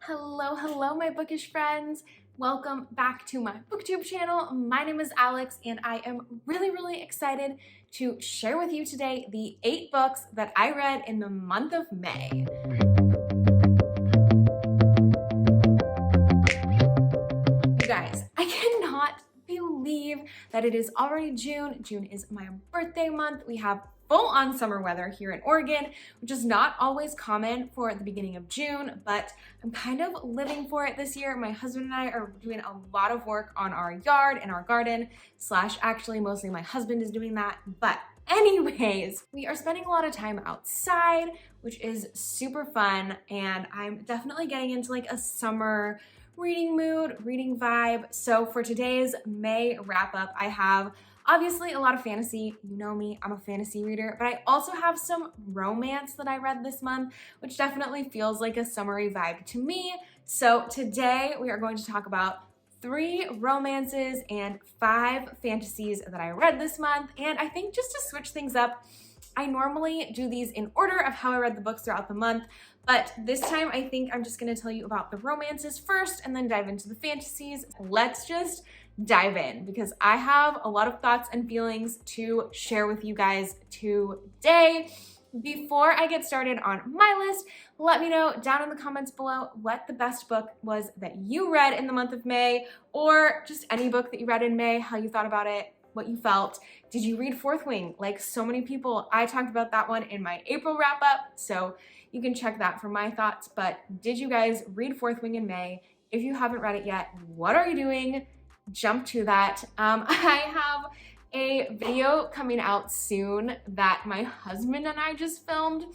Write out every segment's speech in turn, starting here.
Hello, my bookish friends. Welcome back to my booktube channel. My name is Alex, and I am really excited to share with you today the 8 books that I read in the month of May. You guys, I cannot believe that it is already June. June is my birthday month. We have full-on summer weather here in Oregon, which is not always common for the beginning of June, but I'm kind of living for it this year. My husband and I are doing a lot of work on our yard and our garden, actually mostly my husband is doing that. But anyways, we are spending a lot of time outside, which is super fun, and I'm definitely getting into like a summer reading mood, reading vibe. So for today's May wrap up, I have obviously a lot of fantasy. You know me, I'm a fantasy reader, but I also have some romance that I read this month, which definitely feels like a summery vibe to me. So today we are going to talk about 3 romances and 5 fantasies that I read this month. And I think just to switch things up, I normally do these in order of how I read the books throughout the month, but this time I think I'm just gonna tell you about the romances first and then dive into the fantasies. Let's just dive in because I have a lot of thoughts and feelings to share with you guys today. Before I get started on my list, let me know down in the comments below what the best book was that you read in the month of May, or just any book that you read in May, how you thought about it, what you felt. Did you read Fourth Wing? Like so many people, I talked about that one in my April wrap up, so you can check that for my thoughts. But did you guys read Fourth Wing in May? If you haven't read it yet, what are you doing? Jump to that. I have a video coming out soon that my husband and I just filmed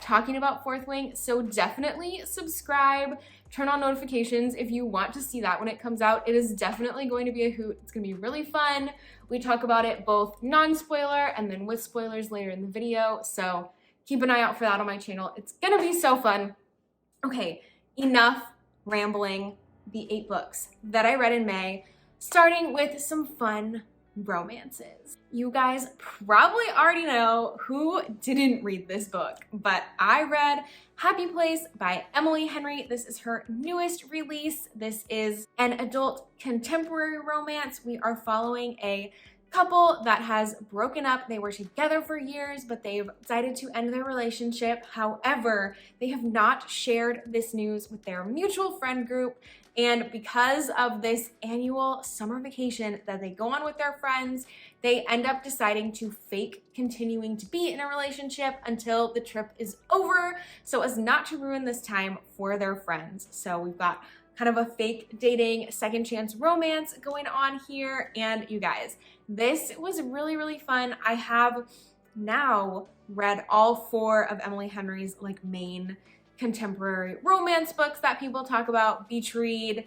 talking about Fourth Wing, so definitely subscribe, turn on notifications if you want to see that when it comes out. It is definitely going to be a hoot. It's gonna be really fun. We talk about it both non-spoiler and then with spoilers later in the video, so keep an eye out for that on my channel. It's gonna be so fun. Okay, enough rambling. The 8 books that I read in May, starting with some fun romances. You guys probably already know who didn't read this book, but I read Happy Place by Emily Henry. This is her newest release. This is an adult contemporary romance. We are following a couple that has broken up. They were together for years, but they've decided to end their relationship. However, they have not shared this news with their mutual friend group. And because of this annual summer vacation that they go on with their friends, they end up deciding to fake continuing to be in a relationship until the trip is over, so as not to ruin this time for their friends. So we've got kind of a fake dating, second chance romance going on here. And you guys, this was really fun. I have now read all 4 of Emily Henry's like main contemporary romance books that people talk about: Beach Read,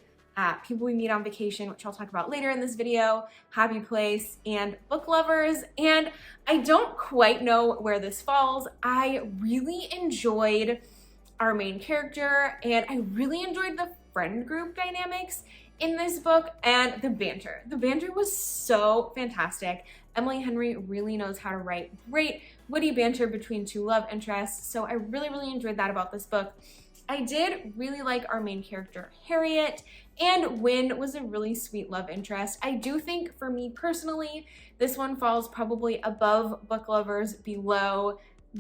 People We Meet on Vacation, which I'll talk about later in this video, Happy Place, and Book Lovers. And I don't quite know where this falls. I really enjoyed our main character, and I really enjoyed the friend group dynamics in this book and the banter. The banter was so fantastic. Emily Henry really knows how to write great witty banter between 2 love interests, so I really enjoyed that about this book. I did really like our main character, Harriet, and Wynne was a really sweet love interest. I do think, for me personally, this one falls probably above Book Lovers, below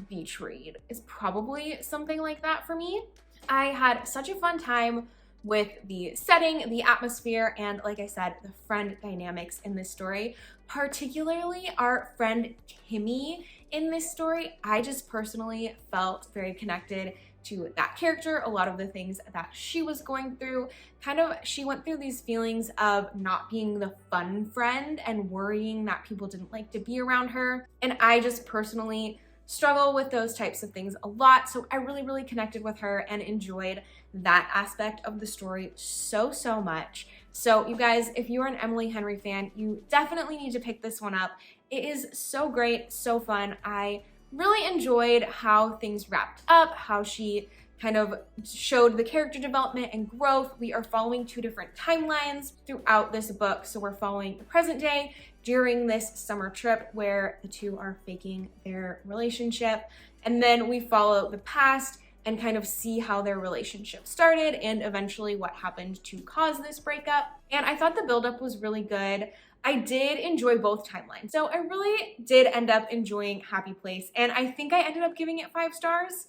Beach Read. It's probably something like that for me. I had such a fun time with the setting, the atmosphere, and like I said, the friend dynamics in this story, particularly our friend Timmy in this story. I just personally felt very connected to that character, a lot of the things that she was going through. She went through these feelings of not being the fun friend and worrying that people didn't like to be around her. And I just personally struggle with those types of things a lot, so I really connected with her and enjoyed that aspect of the story so much. So you guys, if you're an Emily Henry fan, you definitely need to pick this one up. It is so great, so fun. I really enjoyed how things wrapped up, how she kind of showed the character development and growth. We are following 2 different timelines throughout this book. So we're following the present day during this summer trip where the 2 are faking their relationship. And then we follow the past and kind of see how their relationship started and eventually what happened to cause this breakup. And I thought the buildup was really good. I did enjoy both timelines. So I really did end up enjoying Happy Place, and I think I ended up giving it 5 stars.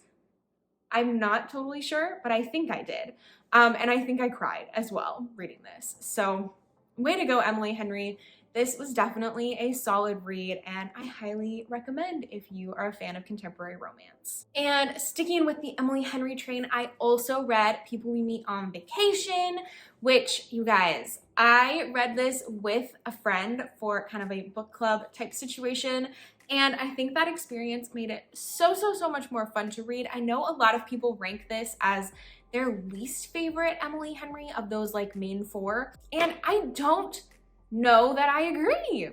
I'm not totally sure, but I think I did. And I think I cried as well reading this. So way to go, Emily Henry. This was definitely a solid read, and I highly recommend if you are a fan of contemporary romance. And sticking with the Emily Henry train, I also read People We Meet on Vacation, which, you guys, I read this with a friend for kind of a book club type situation, and I think that experience made it so much more fun to read. I know a lot of people rank this as their least favorite Emily Henry of those like main 4, and I don't know that I agree.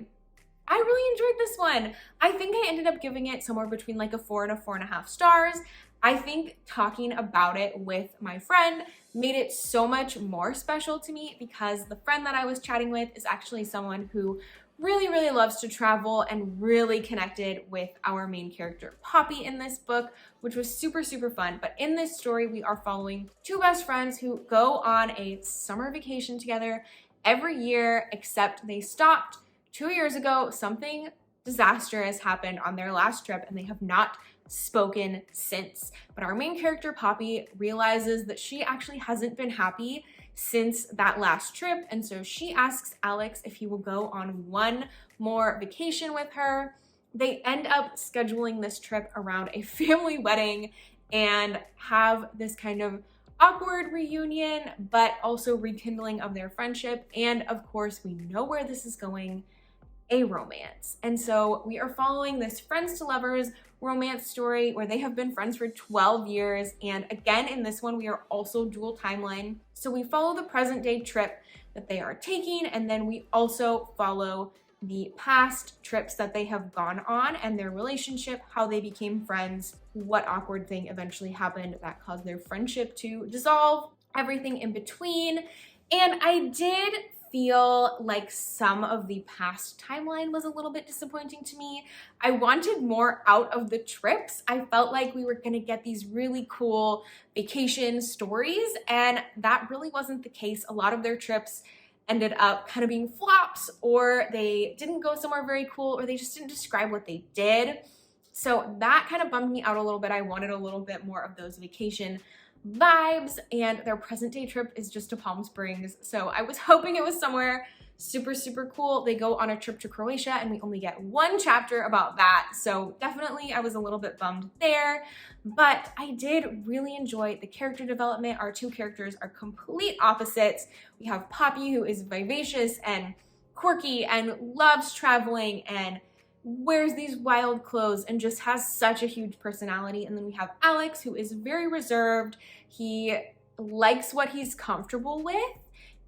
I really enjoyed this one. I think I ended up giving it somewhere between like a 4 and a 4.5 stars. I think talking about it with my friend made it so much more special to me because the friend that I was chatting with is actually someone who really loves to travel and really connected with our main character Poppy in this book, which was super fun. But in this story, we are following 2 best friends who go on a summer vacation together every year, except they stopped 2 years ago. Something disastrous happened on their last trip and they have not spoken since. But our main character Poppy realizes that she actually hasn't been happy since that last trip, and so she asks Alex if he will go on one more vacation with her. They end up scheduling this trip around a family wedding and have this kind of awkward reunion, but also rekindling of their friendship. And of course, we know where this is going, a romance. And so we are following this friends to lovers romance story where they have been friends for 12 years. And again, in this one, we are also dual timeline. So we follow the present day trip that they are taking, and then we also follow the past trips that they have gone on and their relationship, how they became friends, what awkward thing eventually happened that caused their friendship to dissolve, everything in between. And I did feel like some of the past timeline was a little bit disappointing to me. I wanted more out of the trips. I felt like we were gonna get these really cool vacation stories, and that really wasn't the case. A lot of their trips ended up kind of being flops, or they didn't go somewhere very cool, or they just didn't describe what they did. So that kind of bummed me out a little bit. I wanted a little bit more of those vacation vibes, and their present day trip is just to Palm Springs. So I was hoping it was somewhere super cool. They go on a trip to Croatia and we only get 1 chapter about that. So definitely I was a little bit bummed there, but I did really enjoy the character development. Our 2 characters are complete opposites. We have Poppy, who is vivacious and quirky and loves traveling and wears these wild clothes and just has such a huge personality. And then we have Alex, who is very reserved. He likes what he's comfortable with,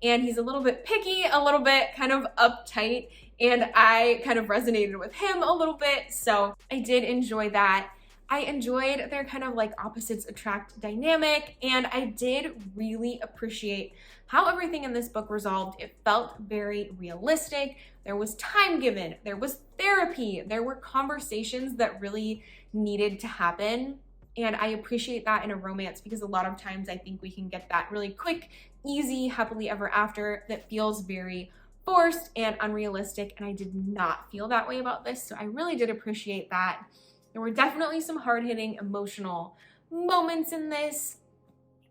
and he's a little bit picky, a little bit kind of uptight, and I kind of resonated with him a little bit, so I did enjoy that. I enjoyed their kind of like opposites attract dynamic, and I did really appreciate how everything in this book resolved. It felt very realistic. There was time given, there was therapy, there were conversations that really needed to happen. And I appreciate that in a romance because a lot of times I think we can get that really quick, easy, happily ever after that feels very forced and unrealistic. And I did not feel that way about this. So I really did appreciate that. There were definitely some hard-hitting emotional moments in this,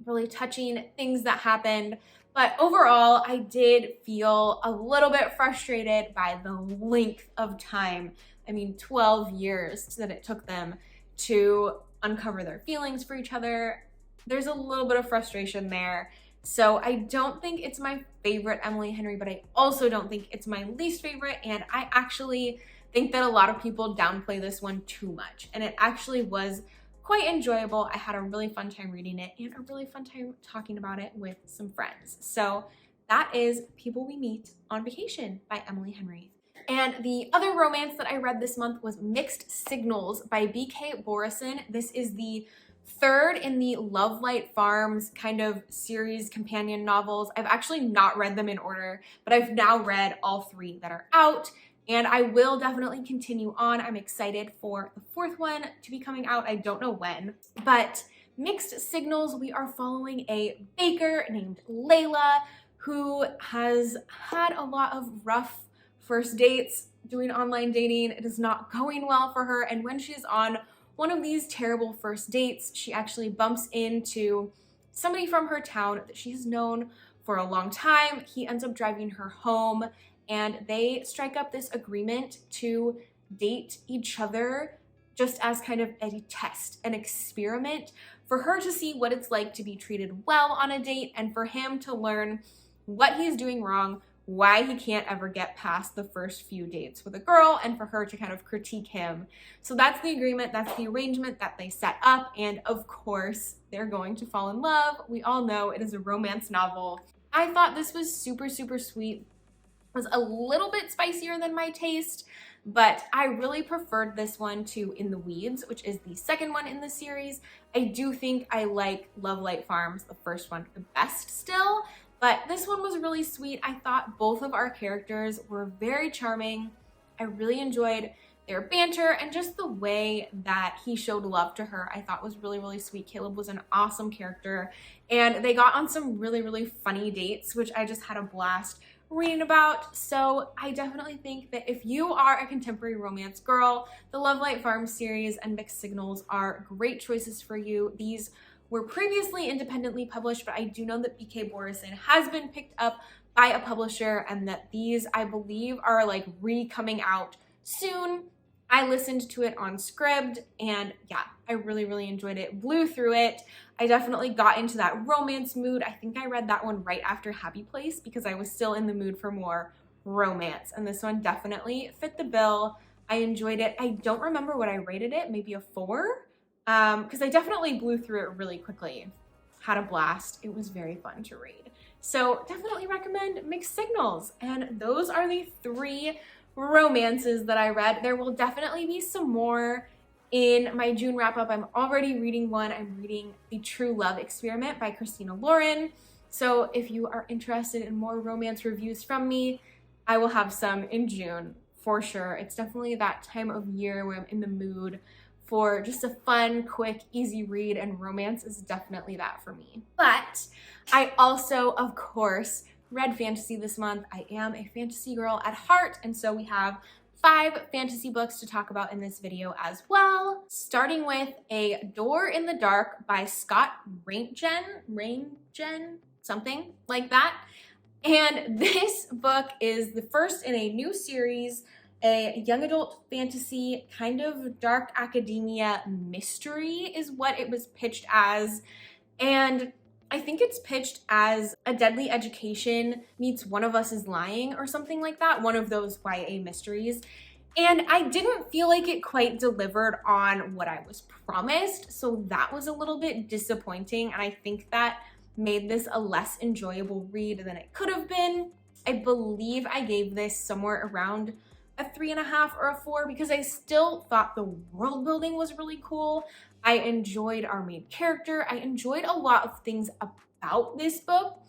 really touching things that happened. But overall, I did feel a little bit frustrated by the length of time. I mean, 12 years that it took them to uncover their feelings for each other. There's a little bit of frustration there. So I don't think it's my favorite Emily Henry, but I also don't think it's my least favorite. And I actually think that a lot of people downplay this one too much. And it actually was quite enjoyable. I had a really fun time reading it and a really fun time talking about it with some friends. So that is People We Meet on Vacation by Emily Henry. And the other romance that I read this month was Mixed Signals by B.K. Borison. This is the 3rd in the Love Light Farms kind of series companion novels. I've actually not read them in order, but I've now read all 3 that are out. And I will definitely continue on. I'm excited for the 4th one to be coming out. I don't know when, but Mixed Signals, we are following a baker named Layla who has had a lot of rough first dates doing online dating. It is not going well for her, and when she's on one of these terrible first dates, she actually bumps into somebody from her town that she's known for a long time. He ends up driving her home, and they strike up this agreement to date each other just as kind of a test, an experiment for her to see what it's like to be treated well on a date, and for him to learn what he's doing wrong, why he can't ever get past the first few dates with a girl, and for her to kind of critique him. So that's the agreement, that's the arrangement that they set up, and of course, they're going to fall in love. We all know it is a romance novel. I thought this was super, super sweet. It was a little bit spicier than my taste, but I really preferred this one to In the Weeds, which is the second one in the series. I do think I like Love Light Farms, the first one, the best still, but this one was really sweet. I thought both of our characters were very charming. I really enjoyed their banter, and just the way that he showed love to her I thought was really, really sweet. Caleb was an awesome character, and they got on some really, really funny dates, which I just had a blast reading about. So I definitely think that if you are a contemporary romance girl, the Love Light Farms series and Mixed Signals are great choices for you. These were previously independently published, but I do know that BK Borison has been picked up by a publisher, and that these, I believe, are like re-coming out soon. I listened to it on SCRIBD, and yeah, I really, really enjoyed it. Blew through it. I definitely got into that romance mood. I think I read that one right after Happy Place because I was still in the mood for more romance, and this one definitely fit the bill. I enjoyed it. I don't remember what I rated it, maybe a 4, because I definitely blew through it really quickly. Had a blast. It was very fun to read. So definitely recommend Mixed Signals, and those are the 3 romances that I read. There will definitely be some more in my June wrap-up. I'm already reading one. I'm reading The True Love Experiment by Christina Lauren. So if you are interested in more romance reviews from me, I will have some in June for sure. It's definitely that time of year where I'm in the mood for just a fun, quick, easy read, and romance is definitely that for me. But I also, of course, read fantasy this month. I am a fantasy girl at heart, and so we have 5 fantasy books to talk about in this video as well. Starting with A Door in the Dark by Scott Raingen, something like that. And this book is the first in a new series, a young adult fantasy, kind of dark academia mystery is what it was pitched as. And I think it's pitched as A Deadly Education meets One of Us is Lying or something like that, one of those YA mysteries. And I didn't feel like it quite delivered on what I was promised, so that was a little bit disappointing, and I think that made this a less enjoyable read than it could have been. I believe I gave this somewhere around a 3.5 or a 4 because I still thought the world building was really cool. I enjoyed our main character. I enjoyed a lot of things about this book.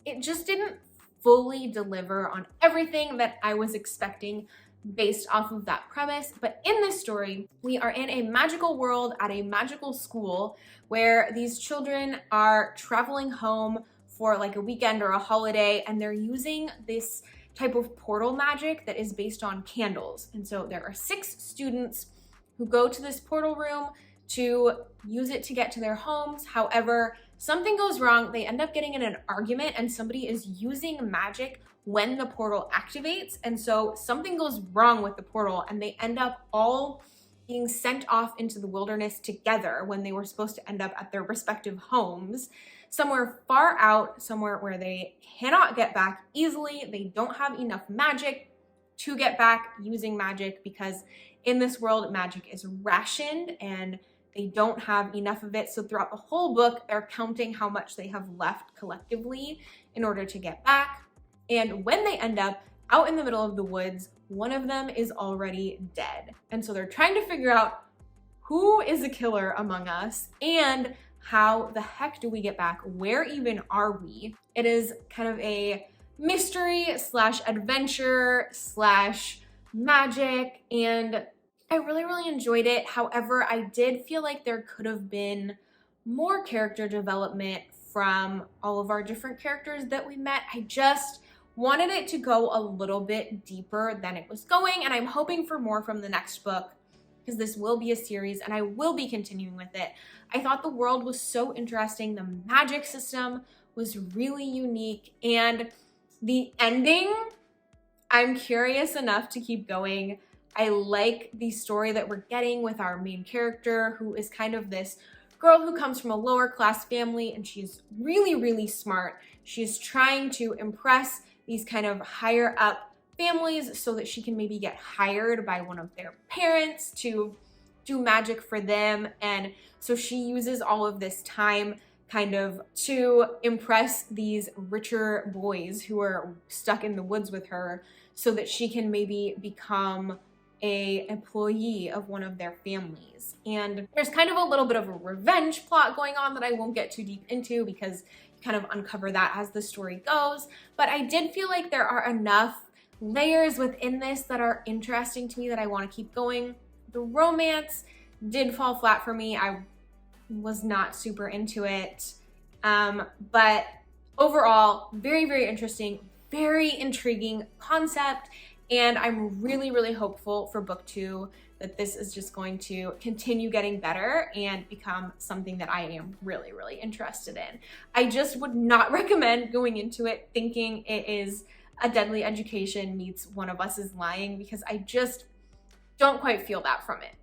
It just didn't fully deliver on everything that I was expecting based off of that premise. But in this story, we are in a magical world at a magical school where these children are traveling home for like a weekend or a holiday, and they're using this type of portal magic that is based on candles. And so there are 6 students who go to this portal room to use it to get to their homes. However, something goes wrong. They end up getting in an argument, and somebody is using magic when the portal activates. And so something goes wrong with the portal, and they end up all being sent off into the wilderness together when they were supposed to end up at their respective homes, somewhere far out, somewhere where they cannot get back easily. They don't have enough magic to get back using magic because in this world, magic is rationed and they don't have enough of it. So throughout the whole book, they're counting how much they have left collectively in order to get back. And when they end up out in the middle of the woods, one of them is already dead. And so they're trying to figure out who is the killer among us and how the heck do we get back? Where even are we? It is kind of a mystery / adventure / magic, and I really, really enjoyed it. However, I did feel like there could have been more character development from all of our different characters that we met. I just wanted it to go a little bit deeper than it was going, and I'm hoping for more from the next book because this will be a series and I will be continuing with it. I thought the world was so interesting. The magic system was really unique, and the ending, I'm curious enough to keep going. I like the story that we're getting with our main character, who is kind of this girl who comes from a lower class family, and she's really, really smart. She's trying to impress these kind of higher up families so that she can maybe get hired by one of their parents to do magic for them. And so she uses all of this time kind of to impress these richer boys who are stuck in the woods with her so that she can maybe become a employee of one of their families. And there's kind of a little bit of a revenge plot going on that I won't get too deep into because you kind of uncover that as the story goes. But I did feel like there are enough layers within this that are interesting to me that I want to keep going. The romance did fall flat for me. I was not super into it. But overall, very, very interesting, very intriguing concept. And I'm really, really hopeful for book 2 that this is just going to continue getting better and become something that I am really, really interested in. I just would not recommend going into it thinking it is a Deadly Education meets One of Us is Lying, because I just don't quite feel that from it.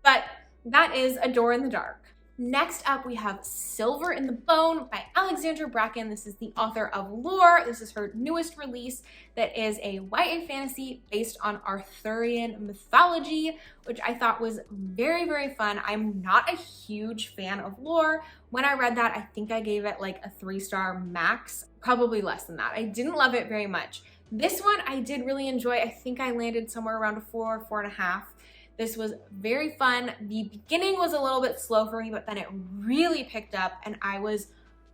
But that is A Door in the Dark. Next up, we have Silver in the Bone by Alexandra Bracken. This is the author of Lore. This is her newest release that is a YA fantasy based on Arthurian mythology, which I thought was very, very fun. I'm not a huge fan of Lore. When I read that, I think I gave it like a 3-star max, probably less than that. I didn't love it very much. This one I did really enjoy. I think I landed somewhere around a 4, 4.5. This was very fun. The beginning was a little bit slow for me, but then it really picked up and I was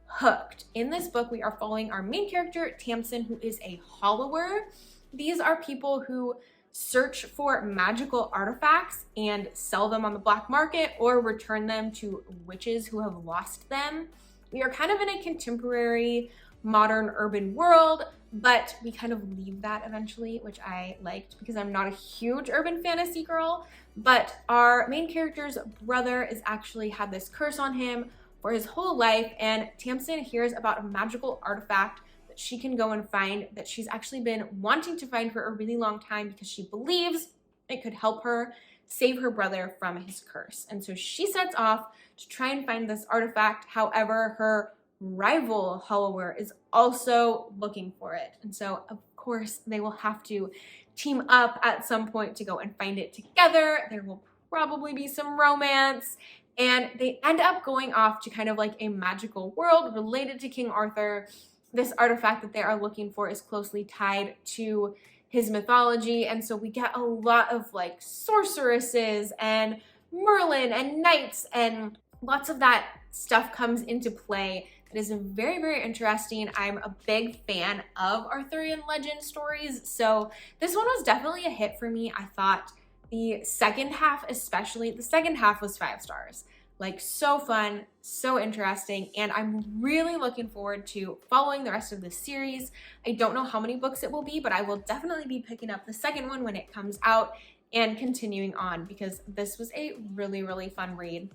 hooked. In this book, we are following our main character, Tamsin, who is a hollower. These are people who search for magical artifacts and sell them on the black market or return them to witches who have lost them. We are kind of in a contemporary, modern urban world, but we kind of leave that eventually, which I liked because I'm not a huge urban fantasy girl. But our main character's brother is actually had this curse on him for his whole life, and Tamsin hears about a magical artifact that she can go and find that she's actually been wanting to find for a really long time because she believes it could help her save her brother from his curse. And so she sets off to try and find this artifact. However, her rival hollower is also looking for it. And so, of course, they will have to team up at some point to go and find it together. There will probably be some romance. And they end up going off to kind of like a magical world related to King Arthur. This artifact that they are looking for is closely tied to his mythology. And so we get a lot of like sorceresses and Merlin and knights, and lots of that stuff comes into play. It is very, very interesting. I'm a big fan of Arthurian legend stories, so this one was definitely a hit for me. I thought the second half, especially, the second half was 5 stars. Like, so fun, so interesting, and I'm really looking forward to following the rest of this series. I don't know how many books it will be, but I will definitely be picking up the second one when it comes out and continuing on because this was a really, really fun read.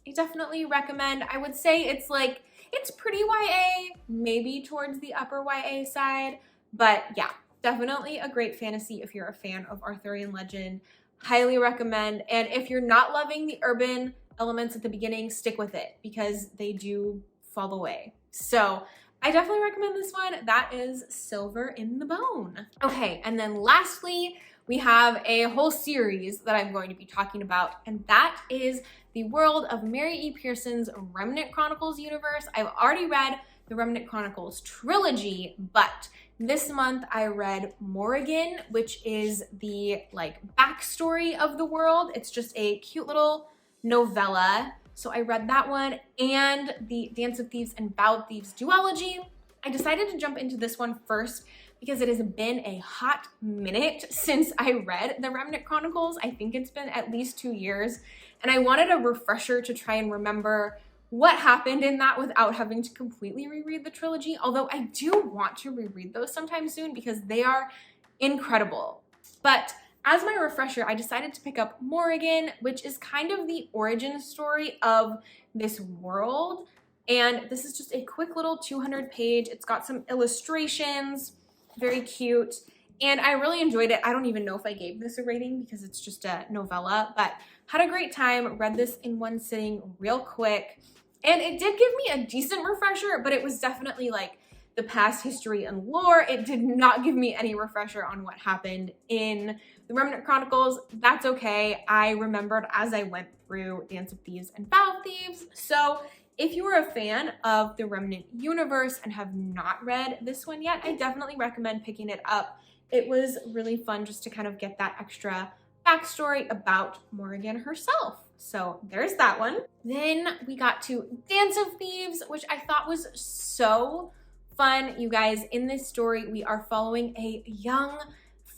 I definitely recommend. I would say it's like, it's pretty YA, maybe towards the upper YA side, but yeah, definitely a great fantasy if you're a fan of Arthurian legend. Highly recommend. And if you're not loving the urban elements at the beginning, stick with it because they do fall away. So I definitely recommend this one. That is Silver in the Bone. Okay, and then lastly, we have a whole series that I'm going to be talking about, and that is the world of Mary E. Pearson's Remnant Chronicles universe. I've already read the Remnant Chronicles trilogy, but this month I read Morrighan, which is the like backstory of the world. It's just a cute little novella. So I read that one and the Dance of Thieves and Vow of Thieves duology. I decided to jump into this one first because it has been a hot minute since I read the Remnant Chronicles. I think it's been at least 2 years. And I wanted a refresher to try and remember what happened in that without having to completely reread the trilogy, although I do want to reread those sometime soon because they are incredible. But as my refresher, I decided to pick up Morrighan, which is kind of the origin story of this world. And this is just a quick little 200-page. It's got some illustrations, very cute. And I really enjoyed it. I don't even know if I gave this a rating because it's just a novella, but had a great time, read this in one sitting real quick. And it did give me a decent refresher, but it was definitely like the past history and lore. It did not give me any refresher on what happened in the Remnant Chronicles. That's okay. I remembered as I went through Dance of Thieves and Vow of Thieves. So if you are a fan of the Remnant universe and have not read this one yet, I definitely recommend picking it up. It was really fun just to kind of get that extra backstory about Morrighan herself. So there's that one. Then we got to Dance of Thieves, which I thought was so fun. You guys, in this story, we are following a young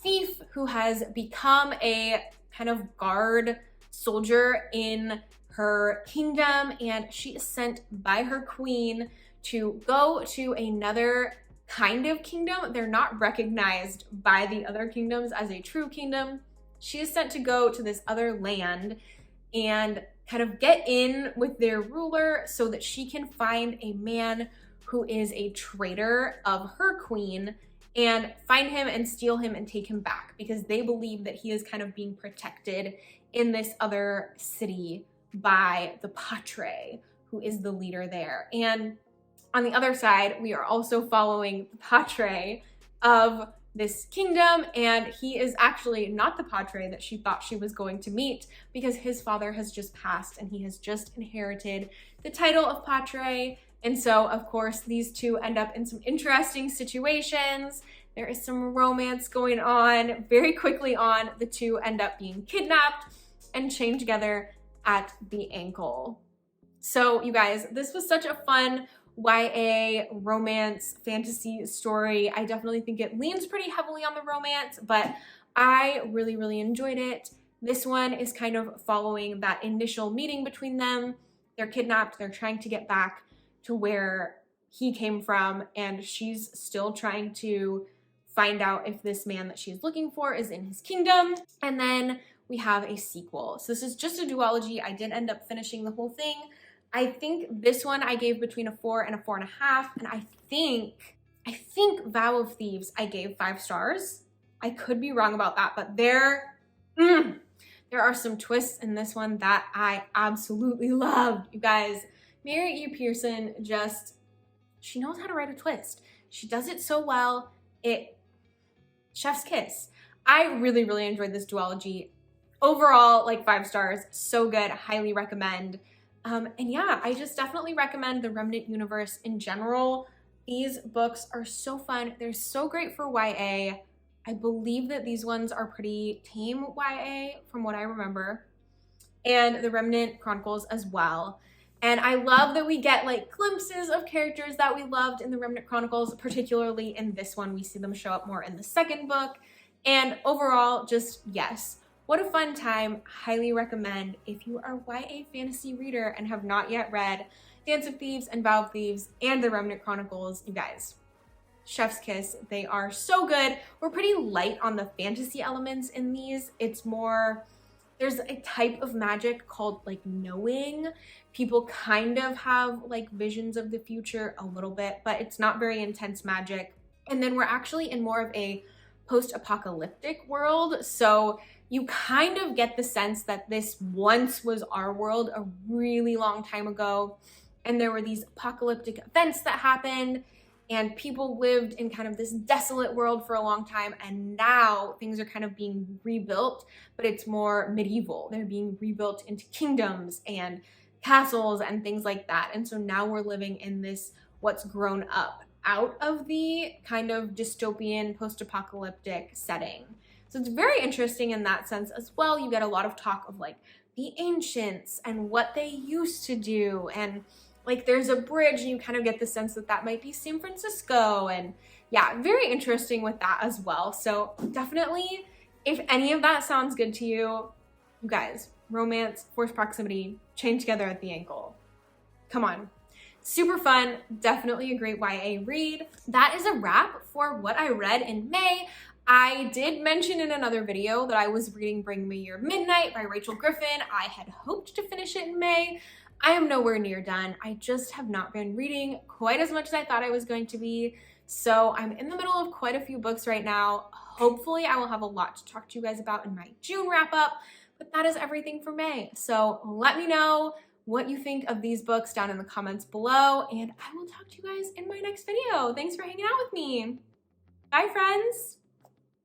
thief who has become a kind of guard soldier in her kingdom, and she is sent by her queen to go to another kind of kingdom. They're not recognized by the other kingdoms as a true kingdom. She is sent to go to this other land and kind of get in with their ruler so that she can find a man who is a traitor of her queen and find him and steal him and take him back because they believe that he is kind of being protected in this other city by the Patre, who is the leader there. And on the other side, we are also following the Patre of this kingdom, and he is actually not the Patre that she thought she was going to meet because his father has just passed and he has just inherited the title of Patre. And so, of course, these two end up in some interesting situations. There is some romance going on. Very quickly on, the two end up being kidnapped and chained together at the ankle. So, you guys, this was such a fun YA romance fantasy story. I definitely think it leans pretty heavily on the romance, but I really, really enjoyed it. This one is kind of following that initial meeting between them. They're kidnapped. They're trying to get back to where he came from, and she's still trying to find out if this man that she's looking for is in his kingdom. And then we have a sequel. So this is just a duology. I did end up finishing the whole thing. I think this one I gave between a 4 and a 4.5, and I think Vow of Thieves I gave 5 stars. I could be wrong about that, but there are some twists in this one that I absolutely loved. You guys, Mary E. Pearson she knows how to write a twist. She does it so well. Chef's kiss. I really, really enjoyed this duology. Overall, like 5 stars, so good, highly recommend. And yeah, I just definitely recommend the Remnant universe in general. These books are so fun. They're so great for YA. I believe that these ones are pretty tame YA from what I remember. And the Remnant Chronicles as well. And I love that we get like glimpses of characters that we loved in the Remnant Chronicles, particularly in this one. We see them show up more in the second book. And overall, just yes. What a fun time. Highly recommend if you are a YA fantasy reader and have not yet read Dance of Thieves and Vow of Thieves and the Remnant Chronicles. You guys, chef's kiss. They are so good. We're pretty light on the fantasy elements in these. It's more, there's a type of magic called like knowing. People kind of have like visions of the future a little bit, but it's not very intense magic. And then we're actually in more of a post-apocalyptic world. So you kind of get the sense that this once was our world a really long time ago. And there were these apocalyptic events that happened and people lived in kind of this desolate world for a long time. And now things are kind of being rebuilt, but it's more medieval. They're being rebuilt into kingdoms and castles and things like that. And so now we're living in this, what's grown up out of the kind of dystopian post-apocalyptic setting. So it's very interesting in that sense as well. You get a lot of talk of like the ancients and what they used to do. And like there's a bridge and you kind of get the sense that that might be San Francisco. And yeah, very interesting with that as well. So definitely, if any of that sounds good to you, you guys, romance, forced proximity, chained together at the ankle. come on. Super fun, definitely a great YA read. That is a wrap for what I read in May. I did mention in another video that I was reading Bring Me Your Midnight by Rachel Griffin. I had hoped to finish it in May. I am nowhere near done. I just have not been reading quite as much as I thought I was going to be. So I'm in the middle of quite a few books right now. Hopefully I will have a lot to talk to you guys about in my June wrap up, but that is everything for May. So let me know what you think of these books down in the comments below, and I will talk to you guys in my next video. Thanks for hanging out with me. Bye, friends.